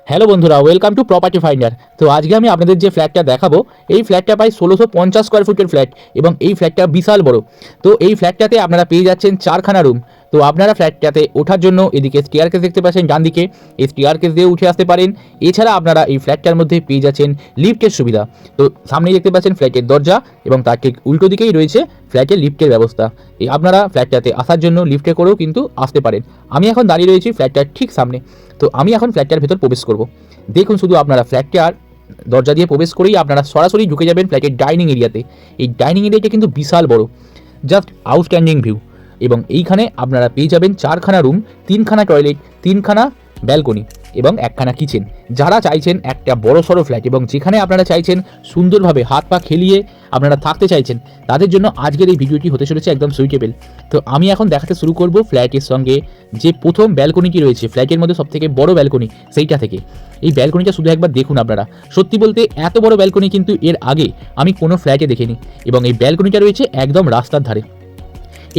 Hello বন্ধুরা, welcome to property finder. তো আজকে আমি আপনাদের যে ফ্ল্যাটটা দেখাবো, এই ফ্ল্যাটটা প্রায় 1650 স্কোয়ার ফুটের ফ্ল্যাট এবং এই ফ্ল্যাটটা বিশাল বড়। তো এই ফ্ল্যাটটাতে আপনারা পেয়ে যাচ্ছেন 4খানা রুম। তো আপনারা ফ্ল্যাটটাতে ওঠার জন্য এদিকে স্টেয়ারকেস দেখতে পাচ্ছেন ডান দিকে, এই স্টেয়ারকেস দিয়ে উঠে আসতে পারেন। এছাড়া আপনারা এই ফ্ল্যাটটার মধ্যে পেয়ে যাচ্ছেন লিফটের সুবিধা। তো সামনেই দেখতে পাচ্ছেন ফ্ল্যাটের দরজা এবং তার ঠিক উল্টো দিকেই রয়েছে ফ্ল্যাটের লিফটের ব্যবস্থা। এই আপনারা ফ্ল্যাটটাতে আসার জন্য লিফটে করেও কিন্তু আসতে পারেন। আমি এখন দাঁড়িয়ে রয়েছি ফ্ল্যাটটার ঠিক সামনে। তো আমি এখন ফ্ল্যাটটার ভেতর প্রবেশ করব। দেখুন, শুধু আপনারা ফ্ল্যাটটার দরজা দিয়ে প্রবেশ করেই আপনারা সরাসরি ঢুকে যাবেন ফ্ল্যাটের ডাইনিং এরিয়াতে। এই ডাইনিং এরিয়াটা কিন্তু বিশাল বড়, জাস্ট আউটস্ট্যান্ডিং ভিউ। এবং এইখানে আপনারা পেয়ে যাবেন 4খানা রুম, 3খানা টয়লেট, 3খানা ব্যালকনি এবং 1খানা কিচেন। যারা চাইছেন একটা বড় সড়ো ফ্ল্যাট এবং যেখানে আপনারা চাইছেন সুন্দরভাবে হাত পা খেলিয়ে আপনারা থাকতে চাইছেন, তাদের জন্য আজকের এই ভিডিওটি হতে চলেছে একদম সুইটেবল। তো আমি এখন দেখাতে শুরু করব ফ্ল্যাটের সঙ্গে যে প্রথম ব্যালকনিটি রয়েছে, ফ্ল্যাটের মধ্যে সবথেকে বড় ব্যালকনি, সেইটা থেকে। এই ব্যালকনিটা শুধু একবার দেখুন আপনারা। সত্যি বলতে এত বড় ব্যালকনি কিন্তু এর আগে আমি কোনো ফ্ল্যাটে দেখিনি। এবং এই ব্যালকনিটা রয়েছে একদম রাস্তার ধারে।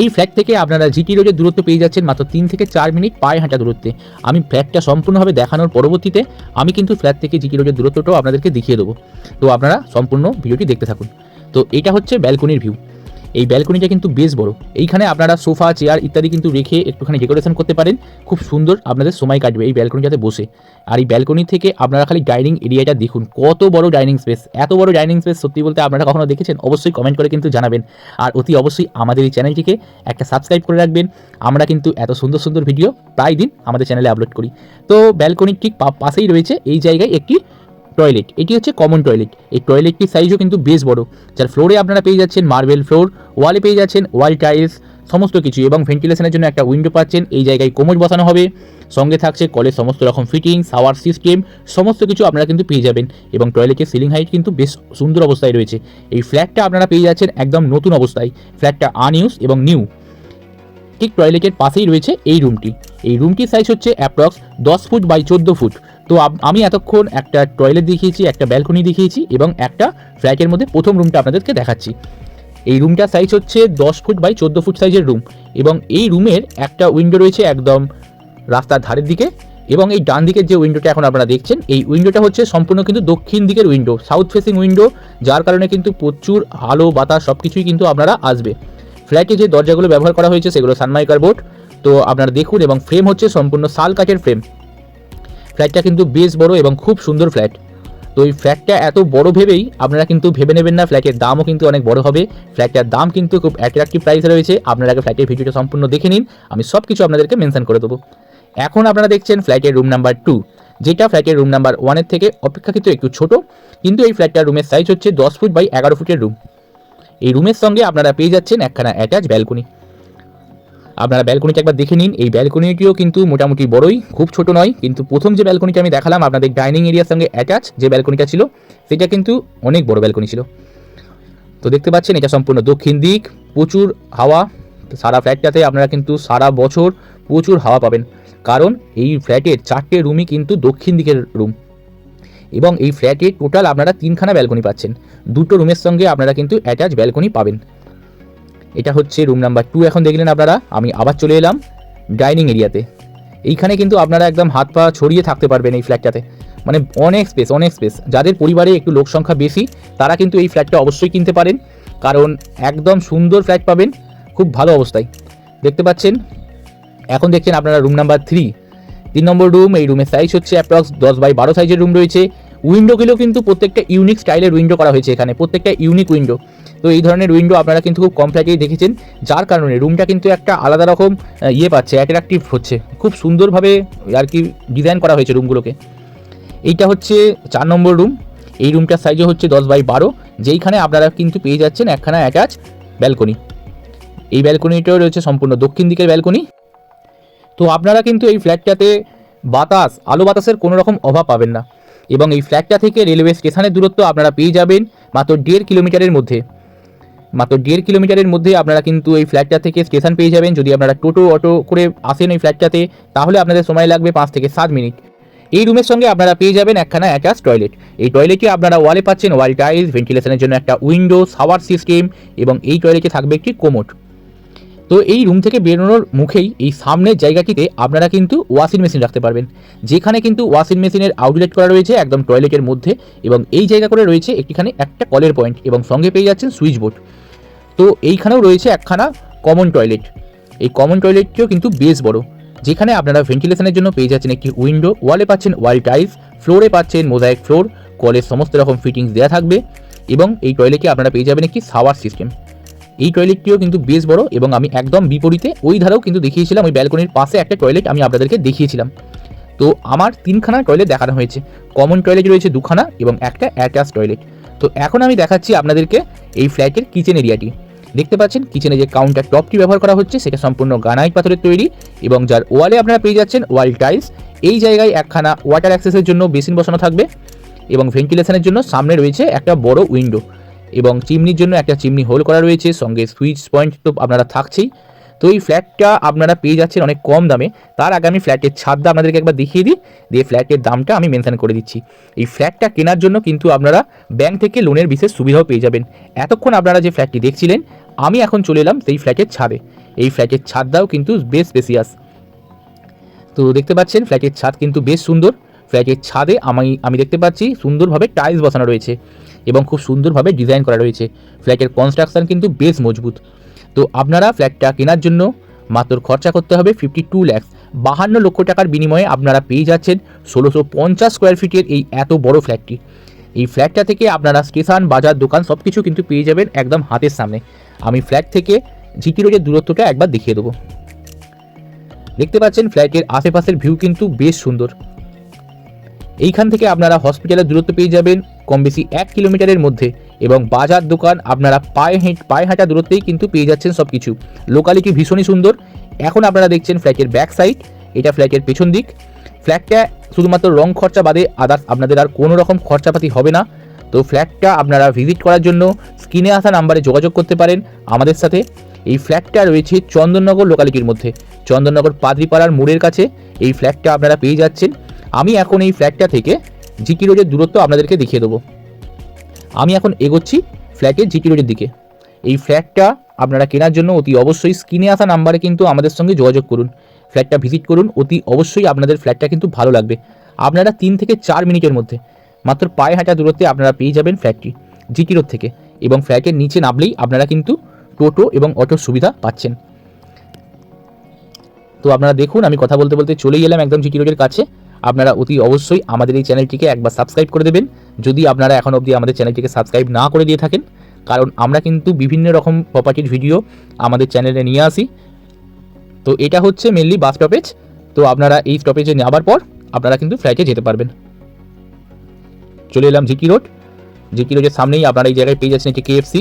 এই ফ্ল্যাট থেকে আপনারা জিটি রোডের দূরত্ব পেয়ে যাচ্ছেন মাত্র 3 থেকে 4 মিনিট পায়ে হাঁটা দূরত্বে। আমি ফ্ল্যাটটা সম্পূর্ণভাবে দেখানোর পরবর্তীতে আমি কিন্তু ফ্ল্যাট থেকে জিটি রোডের দূরত্বটাও আপনাদেরকে দেখিয়ে দেবো। তো আপনারা সম্পূর্ণ ভিডিওটি দেখতে থাকুন। তো এটা হচ্ছে ব্যালকনির ভিউ। এই ব্যালকনিটা কিন্তু বেশ বড়। এইখানে আপনারা সোফা চেয়ার ইত্যাদি কিন্তু রেখে একটুখানি ডেকোরেশন করতে পারেন। খুব সুন্দর আপনাদের সময় কাটবে এই ব্যালকনিটাতে বসে। আর এই ব্যালকনি থেকে আপনারা খালি ডাইনিং এরিয়াটা দেখুন, কত বড় ডাইনিং স্পেস। এত বড় ডাইনিং স্পেস সত্যি বলতে আপনারা কখনো দেখেছেন? অবশ্যই কমেন্ট করে কিন্তু জানাবেন। আর অতি অবশ্যই আমাদের এই চ্যানেলটিকে একটা সাবস্ক্রাইব করে রাখবেন। আমরা কিন্তু এত সুন্দর সুন্দর ভিডিও প্রায় দিন আমাদের চ্যানেলে আপলোড করি। তো ব্যালকনির ঠিক পাশেই রয়েছে এই জায়গায় একটি টয়লেট। এটি হচ্ছে কমন টয়লেট। এই টয়লেটটির সাইজও কিন্তু বেশ বড়, যার ফ্লোরে আপনারা পেয়ে যাচ্ছেন মার্বেল ফ্লোর, ওয়ালে পেয়ে যাচ্ছেন ওয়াল টাইলস, সমস্ত কিছু। এবং ভেন্টিলেশনের জন্য একটা উইন্ডো পাচ্ছেন। এই জায়গায় কোমোড বসানো হবে, সঙ্গে থাকছে কলের সমস্ত রকম ফিটিং, শাওয়ার সিস্টেম, সমস্ত কিছু আপনারা কিন্তু পেয়ে যাবেন। এবং টয়লেটের সিলিং হাইট কিন্তু বেশ সুন্দর অবস্থায় রয়েছে। এই ফ্ল্যাটটা আপনারা পেয়ে যাচ্ছেন একদম নতুন অবস্থায়। ফ্ল্যাটটা আনইউজ এবং নিউ। ঠিক টয়লেটের পাশেই রয়েছে এই রুমটি। এই রুমটির সাইজ হচ্ছে অ্যাপ্রক্স 10 ফুট বাই 14 ফুট। তো আমি এতক্ষণ একটা টয়লেট দেখিয়েছি, একটা ব্যালকনি দেখিয়েছি এবং একটা ফ্ল্যাটের মধ্যে প্রথম রুমটা আপনাদেরকে দেখাচ্ছি। এই রুমটার সাইজ হচ্ছে 10 ফুট বাই 14 ফুট সাইজের রুম। এবং এই রুমের একটা উইন্ডো রয়েছে একদম রাস্তার ধারের দিকে। এবং এই ডান দিকের যে উইন্ডোটা এখন আপনারা দেখছেন, এই উইন্ডোটা হচ্ছে সম্পূর্ণ কিন্তু দক্ষিণ দিকের উইন্ডো, সাউথ ফেসিং উইন্ডো, যার কারণে কিন্তু প্রচুর আলো বাতাস সব কিছুই কিন্তু আপনারা আসবে। ফ্ল্যাটে যে দরজাগুলো ব্যবহার করা হয়েছে সেগুলো সানমাইকার বোর্ড। তো আপনারা দেখুন, এবং ফ্রেম হচ্ছে সম্পূর্ণ শাল কাঠের ফ্রেম। ফ্ল্যাটটা কিন্তু বেশ বড় এবং খুব সুন্দর ফ্ল্যাট। তো এই ফ্ল্যাটটা এত বড় ভেবেই আপনারা কিন্তু ভেবে নেবেন না ফ্ল্যাটের দামও কিন্তু অনেক বড় হবে। ফ্ল্যাটটার দাম কিন্তু খুব অ্যাট্রাকটিভ প্রাইসে রয়েছে। আপনারা আগে ফ্ল্যাটের ভিডিওটা সম্পূর্ণ দেখে নিন, আমি সব কিছু আপনাদেরকে মেনশন করে দেবো। এখন আপনারা দেখছেন ফ্ল্যাটের রুম নাম্বার 2, যেটা ফ্ল্যাটের রুম নাম্বার 1-এর থেকে অপেক্ষাকৃত একটু ছোট। কিন্তু এই ফ্ল্যাটটার রুমের সাইজ হচ্ছে 10 ফুট বাই 11 ফুটের রুম। এই রুমের সঙ্গে আপনারা পেয়ে যাচ্ছেন একখানা অ্যাটাচ ব্যালকনি। আপনারা ব্যালকনিটা একবার দেখে নিন। এই ব্যালকনিটিও কিন্তু মোটামুটি বড়ই, খুব ছোট নয়। কিন্তু প্রথম যে ব্যালকনিটা আমি দেখালাম আপনাদের ডাইনিং এরিয়ার সঙ্গে অ্যাটাচ যে ব্যালকনিটা ছিল, সেটা কিন্তু অনেক বড় ব্যালকনি ছিল। তো দেখতে পাচ্ছেন এটা সম্পূর্ণ দক্ষিণ দিক, প্রচুর হাওয়া। সারা ফ্ল্যাটটাতে আপনারা কিন্তু সারা বছর প্রচুর হাওয়া পাবেন, কারণ এই ফ্ল্যাটের 4টে রুমই কিন্তু দক্ষিণ দিকের রুম। এবং এই ফ্ল্যাটে টোটাল আপনারা 3খানা ব্যালকনি পাচ্ছেন। 2টো রুমের সঙ্গে আপনারা কিন্তু অ্যাটাচ ব্যালকনি পাবেন। এটা হচ্ছে রুম নাম্বার 2 এখন দেখলেন আপনারা। আমি আবার চলে এলাম ডাইনিং এরিয়াতে। এইখানে কিন্তু আপনারা একদম হাত পা ছড়িয়ে থাকতে পারবেন এই ফ্ল্যাটটাতে। মানে অনেক স্পেস, অনেক স্পেস। যাদের পরিবারে একটু লোক সংখ্যা বেশি, তারা কিন্তু এই ফ্ল্যাটটা অবশ্যই কিনতে পারেন, কারণ একদম সুন্দর ফ্ল্যাট পাবেন খুব ভালো অবস্থায়। দেখতে পাচ্ছেন, এখন দেখছেন আপনারা রুম নাম্বার 3 নম্বর রুম। এই রুমের সাইজ হচ্ছে অ্যাপ্রক্স 10 বাই 12 সাইজের রুম রয়েছে। উইন্ডোগুলো কিন্তু প্রত্যেকটা ইউনিক স্টাইলের উইন্ডো করা হয়েছে এখানে, প্রত্যেকটা ইউনিক উইন্ডো। তো এই ধরনের উইন্ডো আপনারা কিন্তু খুব কম ফ্ল্যাটেই দেখেছেন, যার কারণে রুমটা কিন্তু একটা আলাদা রকম পাচ্ছে, অ্যাট্রাকটিভ হচ্ছে। খুব সুন্দরভাবে আর কি ডিজাইন করা হয়েছে রুমগুলোকে। এইটা হচ্ছে 4 নম্বর রুম। এই রুমটার সাইজও হচ্ছে 10 বাই 12, যেইখানে আপনারা কিন্তু পেয়ে যাচ্ছেন একখানা অ্যাটাচ ব্যালকনি। এই ব্যালকনিটাও রয়েছে সম্পূর্ণ দক্ষিণ দিকের ব্যালকনি। তো আপনারা কিন্তু এই ফ্ল্যাটটাতে বাতাস, আলো বাতাসের কোনো রকম অভাব পাবেন না। এবং এই ফ্ল্যাটটা থেকে রেলওয়ে স্টেশনের দূরত্ব আপনারা পেয়ে যাবেন মাত্র 1.5 কিলোমিটারের মধ্যে। মাত্র 1.5 কিলোমিটারের মধ্যে আপনারা কিন্তু এই ফ্ল্যাটটা থেকে স্টেশন পেয়ে যাবেন। যদি আপনারা টোটো অটো করে আসেন এই ফ্ল্যাটটাতে, তাহলে আপনাদের সময় লাগবে 5 থেকে 7 মিনিট। এই রুমের সঙ্গে আপনারা পেয়ে যাবেন একখানা অ্যাটাচ টয়লেট। এই টয়লেটে আপনারা ওয়ালে পাচ্ছেন ওয়াল টাইলস, ভেন্টিলেশনের জন্য একটা উইন্ডো, শাওয়ার সিস্টেম এবং এই টয়লেটে থাকবে একটি কোমোড। তো এই রুম থেকে বেরোনোর মুখেই এই সামনের জায়গাটিতে আপনারা কিন্তু ওয়াশিং মেশিন রাখতে পারবেন, যেখানে কিন্তু ওয়াশিং মেশিনের আউটলেট করা রয়েছে একদম টয়লেটের মধ্যে, এবং এই জায়গা করে রয়েছে একটিখানে একটা কলের পয়েন্ট, এবং সঙ্গে পেয়ে যাচ্ছেন সুইচ বোর্ড। তো এইখানেও রয়েছে একখানা কমন টয়লেট। এই কমন টয়লেটটিও কিন্তু বেশ বড়, যেখানে আপনারা ভেন্টিলেশনের জন্য পেয়ে যাচ্ছেন একটি উইন্ডো, ওয়ালে পাচ্ছেন ওয়াল টাইলস, ফ্লোরে পাচ্ছেন মোজাইক ফ্লোর, কলের সমস্ত রকম ফিটিংস দেওয়া থাকবে, এবং এই টয়লেটে আপনারা পেয়ে যাবেন একটি শাওয়ার সিস্টেম। এই টয়লেটটিও কিন্তু বেশ বড়, এবং আমি একদম বিপরীতে ওই ধারেও কিন্তু দেখিয়েছিলাম, ওই ব্যালকনির পাশে একটা টয়লেট আমি আপনাদেরকে দেখিয়েছিলাম। তো আমার 3খানা টয়লেট দেখানো হয়েছে, কমন টয়লেট রয়েছে 2খানা এবং একটা অ্যাটাচ টয়লেট। তো এখন আমি দেখাচ্ছি আপনাদেরকে এই ফ্ল্যাটের কিচেন এরিয়াটি। দেখতে পাচ্ছেন কিচেনে যে কাউন্টার টপটি ব্যবহার করা হচ্ছে সেটা সম্পূর্ণ গ্রানাইট পাথরের তৈরি, এবং যার ওয়ালে আপনারা পেয়ে যাচ্ছেন ওয়াল টাইলস। এই জায়গায় একখানা ওয়াটার অ্যাক্সেসের জন্য বেসিন বসানো থাকবে, এবং ভেন্টিলেশনের জন্য সামনে রয়েছে একটা বড় উইন্ডো, এবং চিমনির জন্য একটা চিমনি হোল করা রয়েছে, সঙ্গে সুইচ পয়েন্ট তো আপনারা থাকছেই। তো এই ফ্ল্যাটটা আপনারা পেয়ে যাচ্ছেন অনেক কম দামে। তার আগে আমি ফ্ল্যাটের ছাদটা আপনাদেরকে একবার দেখিয়ে দিই, দিয়ে ফ্ল্যাটের দামটা আমি মেনশন করে দিচ্ছি। এই ফ্ল্যাটটা কেনার জন্য কিন্তু আপনারা ব্যাংক থেকে লোনের বিশেষ সুবিধাও পেয়ে যাবেন। এতক্ষণ আপনারা যে ফ্ল্যাটটি দেখছিলেন, আমি এখন চলে এলাম সেই ফ্ল্যাটের ছাদে। এই ফ্ল্যাটের ছাদটাও কিন্তু বেশ স্পেসিয়াস। তো দেখতে পাচ্ছেন ফ্ল্যাটের ছাদ কিন্তু বেশ সুন্দর। ফ্ল্যাটের ছাদে আমি দেখতে পাচ্ছি সুন্দরভাবে টাইলস বসানো রয়েছে, এবং খুব সুন্দরভাবে ডিজাইন করা রয়েছে। ফ্ল্যাটের কনস্ট্রাকশন কিন্তু বেশ মজবুত। তো আপনারা ফ্ল্যাটটা কেনার জন্য মাত্র খরচা করতে হবে 52 লাখ, 52 লক্ষ টাকার বিনিময়ে আপনারা পেয়ে যাচ্ছেন 1650 স্কোয়ার ফিটের এই এত বড় ফ্ল্যাটটি। এই ফ্ল্যাটটা থেকে আপনারা স্টেশন, বাজার, দোকান সব কিছু কিন্তু পেয়ে যাবেন একদম হাতের সামনে। আমি ফ্ল্যাট থেকে জিটি রোডের দূরত্বটা একবার দেখিয়ে দেবো। দেখতে পাচ্ছেন ফ্ল্যাটের আশেপাশের ভিউ কিন্তু বেশ সুন্দর। এইখান থেকে আপনারা হসপিটালের দূরত্ব পেয়ে যাবেন কম বেশি 1 কিলোমিটারের মধ্যে, এবং বাজার, দোকান আপনারা পায়ে হাঁটা দূরত্বেই কিন্তু পেয়ে যাচ্ছেন সব কিছু। লোকালিটি ভীষণই সুন্দর। এখন আপনারা দেখছেন ফ্ল্যাটের ব্যাক সাইড, এটা ফ্ল্যাটের পেছন দিক। ফ্ল্যাটটা শুধুমাত্র রং খরচা বাদে আদার্স আপনাদের আর কোনো রকম খরচাপাতি হবে না। তো ফ্ল্যাটটা আপনারা ভিজিট করার জন্য স্ক্রিনে আসা নাম্বারে যোগাযোগ করতে পারেন আমাদের সাথে। এই ফ্ল্যাটটা রয়েছে চন্দননগর লোকালিটির মধ্যে, চন্দননগর পাদ্রিপাড়ার মোড়ের কাছে এই ফ্ল্যাটটা আপনারা পেয়ে যাচ্ছেন। আমি এখন এই ফ্ল্যাটটা থেকে জিটি রোডের দূরত্ব আপনাদেরকে দেখিয়ে দেবো। আমি এখন এগোচ্ছি ফ্ল্যাটের জিটি রোডের দিকে। এই ফ্ল্যাটটা আপনারা কেনার জন্য অতি অবশ্যই স্ক্রিনে আসা নাম্বারে কিন্তু আমাদের সঙ্গে যোগাযোগ করুন, ফ্ল্যাটটা ভিজিট করুন। অতি অবশ্যই আপনাদের ফ্ল্যাটটা কিন্তু ভালো লাগবে। আপনারা 3 থেকে 4 মিনিটের মধ্যে মাত্র পায়ে হাঁটা দূরত্বে আপনারা পেয়ে যাবেন ফ্ল্যাটটি জিটি রোড থেকে, এবং ফ্ল্যাটের নিচে নামলেই আপনারা কিন্তু টোটো এবং অটোর সুবিধা পাচ্ছেন। তো আপনারা দেখুন, আমি কথা বলতে বলতে চলেই এলাম একদম জিটি রোডের কাছে। আপনারা অতি অবশ্যই আমাদের এই চ্যানেলটিকে একবার সাবস্ক্রাইব করে দেবেন, যদি আপনারা এখন অবধি আমাদের চ্যানেলটিকে সাবস্ক্রাইব না করে দিয়ে থাকেন, কারণ আমরা কিন্তু বিভিন্ন রকম প্রপার্টির ভিডিও আমাদের চ্যানেলে নিয়ে আসি। তো এটা হচ্ছে মেনলি বাস স্টপেজ। তো আপনারা এই স্টপেজে নেওয়ার পর আপনারা কিন্তু ফ্লাইটে যেতে পারবেন। চলে এলাম জিটি রোড। জিটি রোডের সামনেই আপনারা এই জায়গায় পেয়ে যাচ্ছেন একটি KFC।